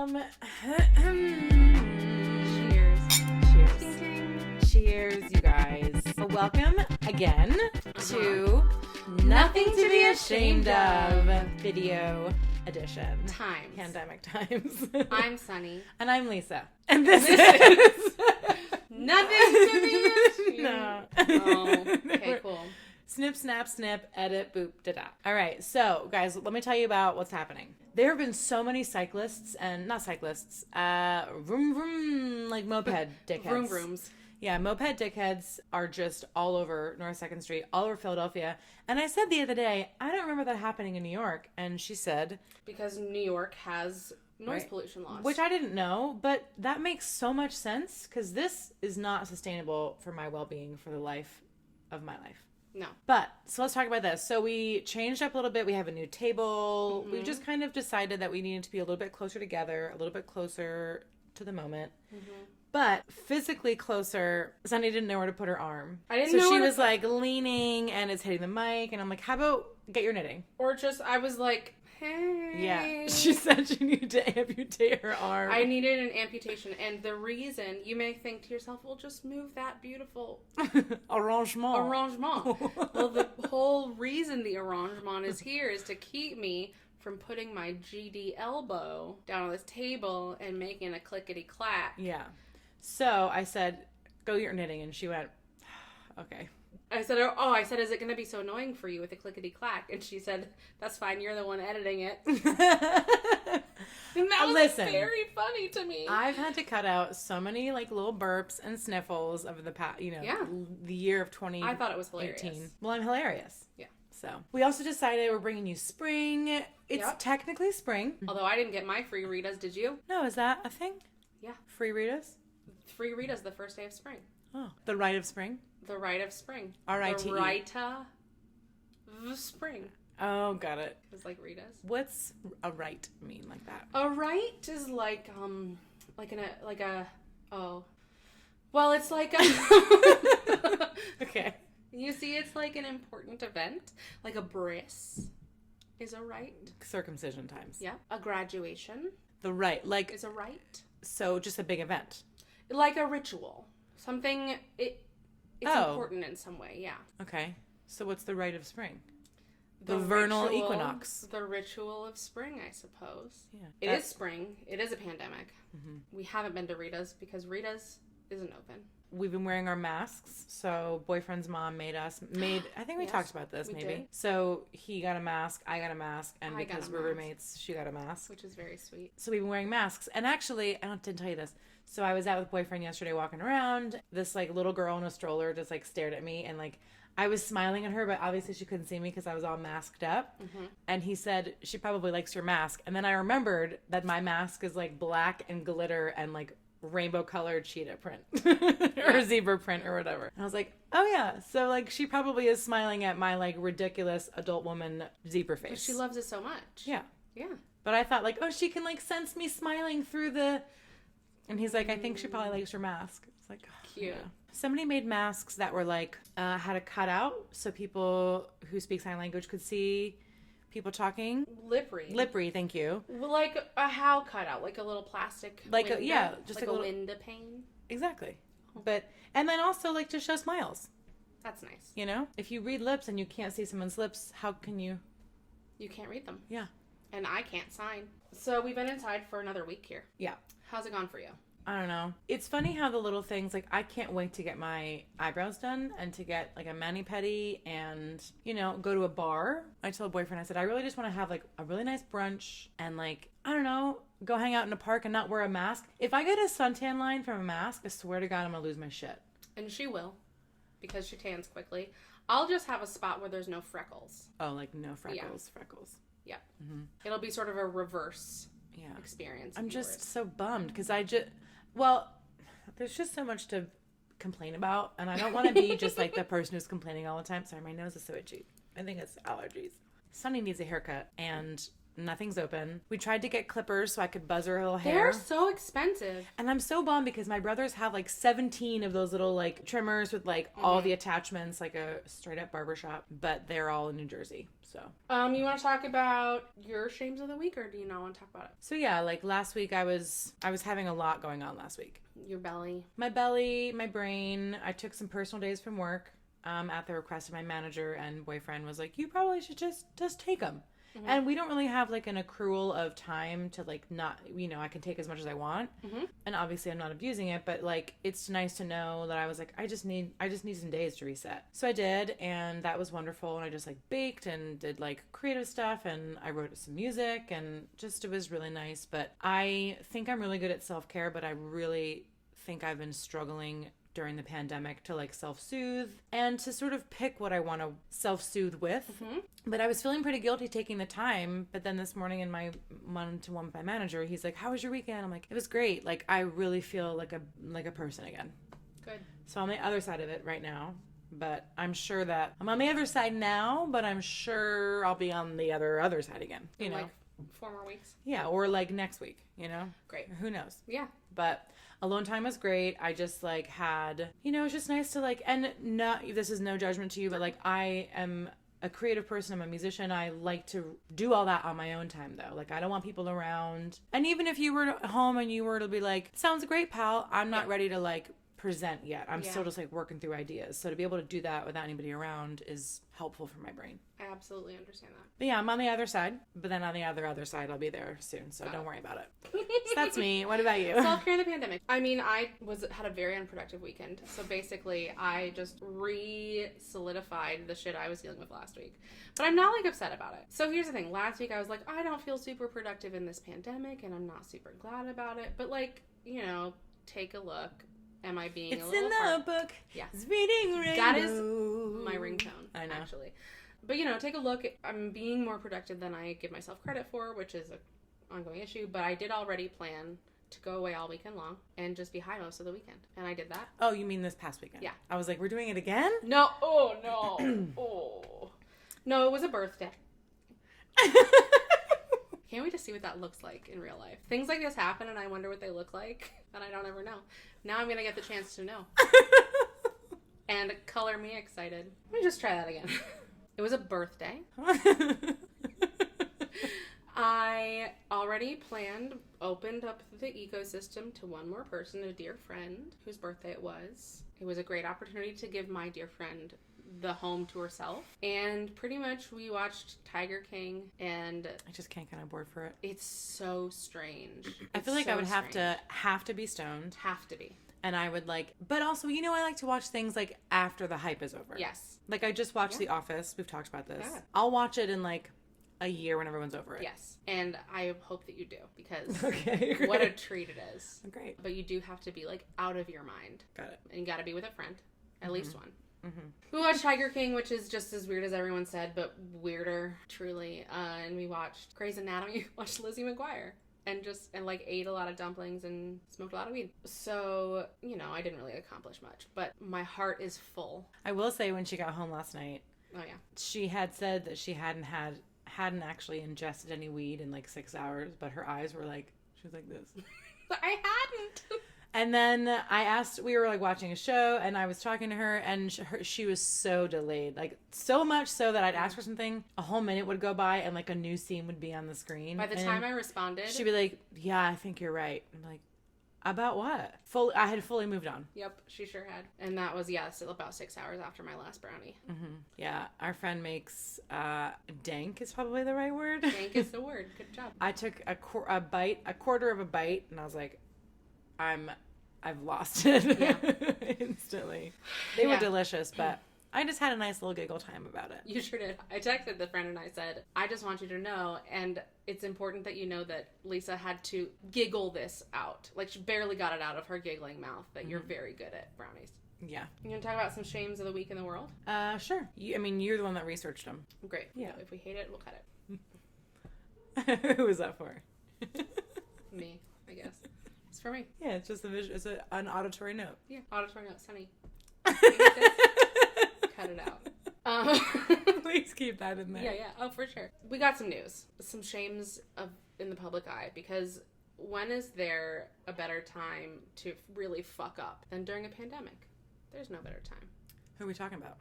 Cheers. Cheers, you guys. Well, welcome again to Nothing to be Ashamed of video edition. Times. Pandemic times. I'm Sonni. And I'm Lisa. And this is... Nothing to be ashamed. No. Oh, okay, cool. Snip, snap, snip, edit, boop, da-da. All right, so, guys, let me tell you about what's happening. There have been so many cyclists, and not cyclists, vroom, vroom, like moped dickheads. Vroom vrooms. Yeah, moped dickheads are just all over North 2nd Street, all over Philadelphia. And I said the other day, I don't remember that happening in New York. And she said... Because New York has noise pollution laws. Which I didn't know, but that makes so much sense, because this is not sustainable for my well-being for the life of my life. No. But, so let's talk about this. So we changed up a little bit. We have a new table. Mm-hmm. We've just kind of decided that we needed to be a little bit closer together, a little bit closer to the moment. Mm-hmm. But physically closer, Sonni didn't know where to put her arm. I didn't know So she where was like leaning and it's hitting the mic. And I'm like, how about get your knitting? Or just, I was like, hey. Yeah. She said she needed to amputate her arm. I needed an amputation. And the reason, you may think to yourself, well, just move that beautiful Arrangement. Well, the whole reason the arrangement is here is to keep me from putting my GD elbow down on this table and making a clickety-clack. Yeah. So I said, go get your knitting. And she went, okay. I said, is it going to be so annoying for you with the clickety-clack? And she said, that's fine. You're the one editing it. And that was very funny to me. I've had to cut out so many like little burps and sniffles over the past, the year of 2018. I thought it was hilarious. Well, I'm hilarious. Yeah. So we also decided we're bringing you spring. It's technically spring. Although I didn't get my free Ritas, did you? No, is that a thing? Yeah. Free Ritas? Free Ritas the first day of spring. Oh, the rite of spring? The rite of spring. R-I-T-E. The Rita of spring. Oh, got it. It's like Ritas. What's a rite mean like that? A rite is it's like a... Okay. You see, it's like an important event. Like a bris is a rite. Circumcision times. Yeah. A graduation. The rite. Like... Is a rite. So just a big event. Like a ritual. Something... It's important in some way, yeah. Okay. So what's the rite of spring? The vernal equinox. The ritual of spring, I suppose. Yeah. It is spring. It is a pandemic. Mm-hmm. We haven't been to Rita's because Rita's isn't open. We've been wearing our masks. So boyfriend's mom made, I think we talked about this maybe. Did. So he got a mask, I got a mask, and because we're roommates, she got a mask. Which is very sweet. So we've been wearing masks. And actually, didn't tell you this. So I was out with boyfriend yesterday walking around. This like little girl in a stroller just like stared at me and like I was smiling at her, but obviously she couldn't see me because I was all masked up. Mm-hmm. And he said, she probably likes your mask. And then I remembered that my mask is like black and glitter and like rainbow colored cheetah print or zebra print or whatever. And I was like, oh yeah. So like she probably is smiling at my like ridiculous adult woman zebra face. But she loves it so much. Yeah. Yeah. But I thought like, oh, she can like sense me smiling through the... And he's like, I think she probably likes your mask. It's like, oh, cute. Yeah. Somebody made masks that were like, had a cutout so people who speak sign language could see people talking. Lip read. Lip read, thank you. Like a how cutout, like a little plastic like window, just like a a little window pane. Exactly. But, and then also like to show smiles. That's nice. You know? If you read lips and you can't see someone's lips, how can you? You can't read them. Yeah. And I can't sign. So we've been inside for another week here. Yeah. How's it gone for you? I don't know. It's funny how the little things, like, I can't wait to get my eyebrows done and to get, like, a mani-pedi and, go to a bar. I told boyfriend, I said, I really just want to have, like, a really nice brunch and, like, I don't know, go hang out in a park and not wear a mask. If I get a suntan line from a mask, I swear to God, I'm going to lose my shit. And she will, because she tans quickly. I'll just have a spot where there's no freckles. Oh, like, no freckles, Yeah. freckles. Yeah. Mm-hmm. It'll be sort of a reverse experience. I'm just so bummed because well, there's just so much to complain about, and I don't want to be just like the person who's complaining all the time. Sorry, my nose is so itchy. I think it's allergies. Sonni needs a haircut, and Nothing's open. We tried to get clippers so I could buzz her little hair. They're so expensive. And I'm so bummed because my brothers have like 17 of those little like trimmers with like all the attachments, like a straight up barbershop, but they're all in New Jersey. So, you want to talk about your shames of the week, or do you not want to talk about it? so yeah, like last week I was having a lot going on last week. Your belly. My belly, my brain. I took some personal days from work at the request of my manager, and boyfriend was like, you probably should just take them. And we don't really have like an accrual of time to like not, I can take as much as I want. And obviously I'm not abusing it, but like it's nice to know that I was like, I just need some days to reset. So I did, and that was wonderful. And I just like baked and did like creative stuff, and I wrote some music, and just it was really nice. But I think I'm really good at self-care, but I really think I've been struggling during the pandemic to like self-soothe and to sort of pick what I want to self-soothe with. But I was feeling pretty guilty taking the time. But then this morning in my one-to-one with my manager, he's like, how was your weekend? I'm like, it was great. Like, I really feel like a person again. Good. So I'm on the other side of it right now. But I'm sure that I'm on the other side now, but I'm sure I'll be on the other side again. You know, like 4 more weeks. Yeah, or like next week, Great. Who knows? Yeah. But alone time was great. I just like had, it's just nice to like, and not, this is no judgment to you, but like I am a creative person. I'm a musician. I like to do all that on my own time though. Like I don't want people around. And even if you were at home and you were to be like, sounds great, pal, I'm not ready to like present yet. I'm still just like working through ideas. So to be able to do that without anybody around is helpful for my brain. I absolutely understand that. But yeah, I'm on the other side. But then on the other side, I'll be there soon. So don't worry about it. So that's me. What about you? Self-care in the pandemic. I mean, I had a very unproductive weekend. So basically, I just re-solidified the shit I was dealing with last week. But I'm not like upset about it. So here's the thing. Last week, I was like, I don't feel super productive in this pandemic, and I'm not super glad about it. But like, take a look. Am I being a little in the hard? book. Yeah. It's reading rainbow. That is my ringtone, I know. actually. But, take a look. I'm being more productive than I give myself credit for, which is an ongoing issue. But I did already plan to go away all weekend long and just be high most of the weekend. And I did that. Oh, you mean this past weekend? Yeah. I was like, we're doing it again? No. Oh, no. Oh. No, it was a birthday. Can't wait to see what that looks like in real life. Things like this happen and I wonder what they look like, and I don't ever know. Now I'm going to get the chance to know. And color me excited. Let me just try that again. It was a birthday. I already opened up the ecosystem to one more person, a dear friend, whose birthday it was. It was a great opportunity to give my dear friend the home to herself. And pretty much we watched Tiger King, and I just can't get on board for it. it's so strange. I feel like I would have to be stoned. Have to be. And I would like, but also, I like to watch things like after the hype is over. Yes. Like I just watched The Office. We've talked about this. Yeah. I'll watch it in like a year when everyone's over it. Yes. And I hope that you do, because Okay. Great. what a treat it is. Great. But you do have to be like out of your mind. Got it. And you got to be with a friend. At least one. Mm-hmm. We watched Tiger King, which is just as weird as everyone said, but weirder, truly. And we watched Grey's Anatomy, watched Lizzie McGuire, and ate a lot of dumplings and smoked a lot of weed. So, I didn't really accomplish much, but my heart is full. I will say when she got home last night, Oh yeah. she had said that she hadn't actually ingested any weed in like 6 hours, but her eyes were like, she was like this. I hadn't. And then we were like watching a show, and I was talking to her, and she was so delayed. Like, so much so that I'd ask her something, a whole minute would go by, and like a new scene would be on the screen. By the time I responded, she'd be like, yeah, I think you're right. I'm like, about what? I had fully moved on. Yep, she sure had. And that was, still about 6 hours after my last brownie. Mm-hmm. Yeah, our friend makes, dank is probably the right word. Dank is the word. Good job. I took a quarter of a bite, and I was like, I've lost it. Yeah. Instantly. They were delicious, but I just had a nice little giggle time about it. You sure did. I texted the friend and I said, I just want you to know, and it's important that you know that Lisa had to giggle this out. Like, she barely got it out of her giggling mouth, that you're very good at brownies. Yeah. You want to talk about some shames of the week in the world? Sure. You're the one that researched them. Great. Yeah. If we hate it, we'll cut Who was that for? it. Me, I guess. It's for me. Yeah, it's just an auditory note. Yeah. Auditory note, Sonni. Cut it out. Please keep that in there. Yeah. Oh, for sure. We got some news. Some shames in the public eye, because when is there a better time to really fuck up than during a pandemic? There's no better time. Who are we talking about?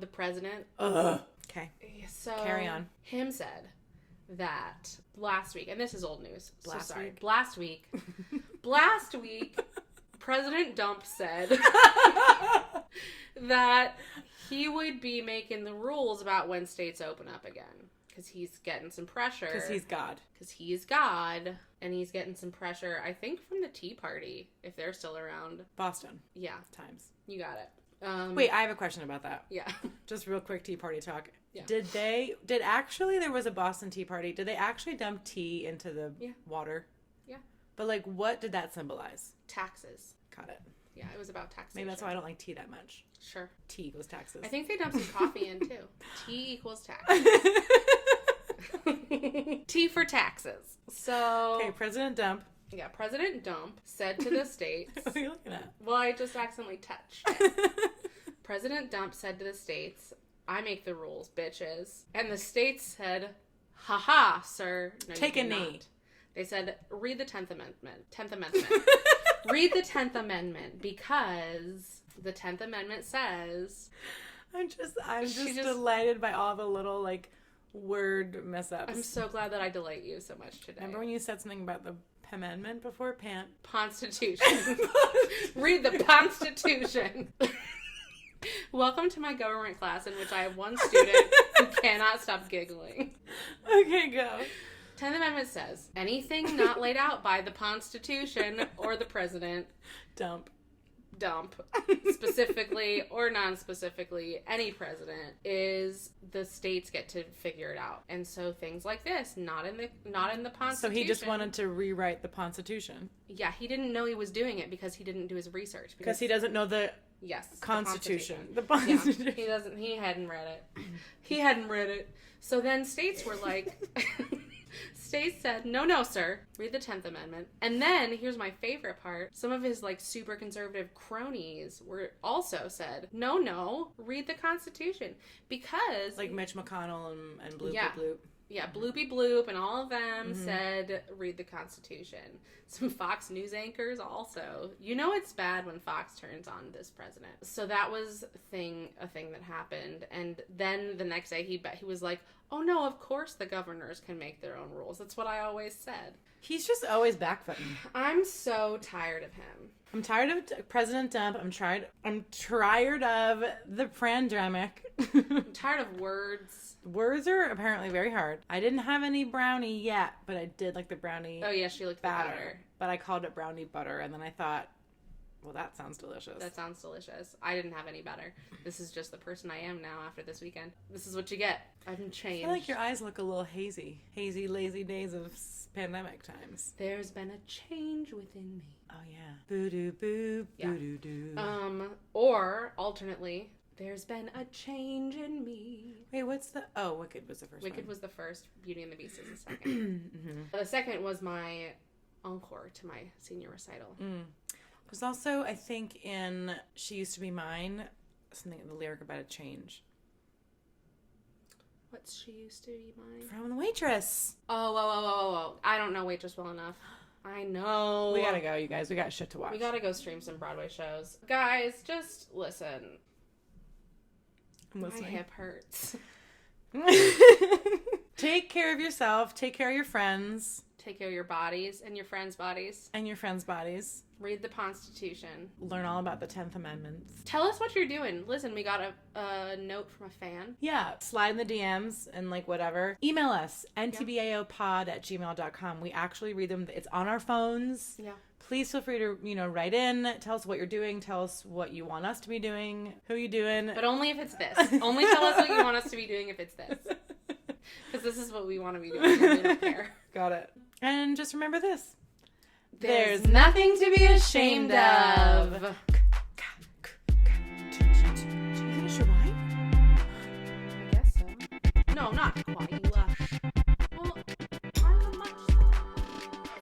The president. Okay. So carry on. Him said that last week, and this is old news. Last week, President Dump said that he would be making the rules about when states open up again. Because he's getting some pressure. Because he's God. Because he's God. And he's getting some pressure, I think, from the Tea Party, if they're still around. Boston. Yeah. Times. You got it. Wait, I have a question about that. Yeah. Just real quick Tea Party talk. Yeah. There was a Boston Tea Party. Did they actually dump tea into the water? Yeah. But, like, what did that symbolize? Taxes. Got it. Yeah, it was about taxation. Maybe that's why I don't like tea that much. Sure. Tea equals taxes. I think they dumped some coffee in, too. Tea equals tax. Tea for taxes. So... Okay, President Dump. Yeah, President Dump said to the states... What are you looking at? Well, I just accidentally touched it. President Dump said to the states, I make the rules, bitches. And the states said, haha, sir. No, take a knee. They said, read the 10th Amendment. 10th Amendment. Read the 10th Amendment, because the 10th Amendment says... I'm just delighted by all the little, like, word mess-ups. I'm so glad that I delight you so much today. Remember when you said something about the amendment before? Constitution. Read the Constitution. Welcome to my government class, in which I have one student who cannot stop giggling. Okay, go. 10th Amendment says, anything not laid out by the Constitution or the president, dump, specifically or non-specifically, any president, is the states get to figure it out. And so things like this, not in the Constitution. So he just wanted to rewrite the Constitution. Yeah, he didn't know he was doing it because he didn't do his research. Because he doesn't know the Constitution. The Constitution. Yeah, he hadn't read it. So then states were like... States said, no, sir, read the 10th Amendment. And then, here's my favorite part, some of his, like, super conservative cronies were also said, no, read the Constitution. Because... Like Mitch McConnell and Bloopy Bloop. Yeah, Bloopy Bloop and all of them said, read the Constitution. Some Fox News anchors also. You know it's bad when Fox turns on this president. So that was a thing that happened. And then the next day he was like, oh no, of course the governors can make their own rules. That's what I always said. He's just always backfooting. I'm so tired of him. I'm tired of President Dump. I'm tired of the pandemic. I'm tired of words. Words are apparently very hard. I didn't have any brownie yet, but I did like the brownie. Oh yeah, she liked the batter. But I called it brownie butter, and then I thought, well, that sounds delicious. That sounds delicious. I didn't have any butter. This is just the person I am now after this weekend. This is what you get. I've changed. I feel like your eyes look a little hazy. Hazy, lazy days of pandemic times. There's been a change within me. Oh, yeah. Boo-doo, boo, boo-doo-doo. Or, alternately, there's been a change in me. Wait, what's the... Oh, Wicked was the first Wicked one. was the first. Beauty and the Beast is the second. The second was my encore to my senior recital. There's also, I think, in She Used to Be Mine, something in the lyric about a change. What's She Used to Be Mine? From The Waitress. Oh. I don't know Waitress well enough. I know. We gotta go, you guys. We got shit to watch. We gotta go stream some Broadway shows. Guys, just listen. I'm listening. My hip hurts. Take care of yourself. Take care of your friends. Take care of your bodies and your friends' bodies. And your friends' bodies. Read the Constitution. Learn all about the 10th Amendment. Tell us what you're doing. Listen, we got a note from a fan. Yeah. Slide in the DMs and like whatever. Email us, ntbaopod@gmail.com. We actually read them. It's on our phones. Yeah. Please feel free to, write in. Tell us what you're doing. Tell us what you want us to be doing. Who you doing. But only if it's this. Only tell us what you want us to be doing if it's this. Because this is what we want to be doing. We don't care. Got it. And just remember this. There's nothing to be ashamed of. Did you finish your wine? I guess so. No, not quite.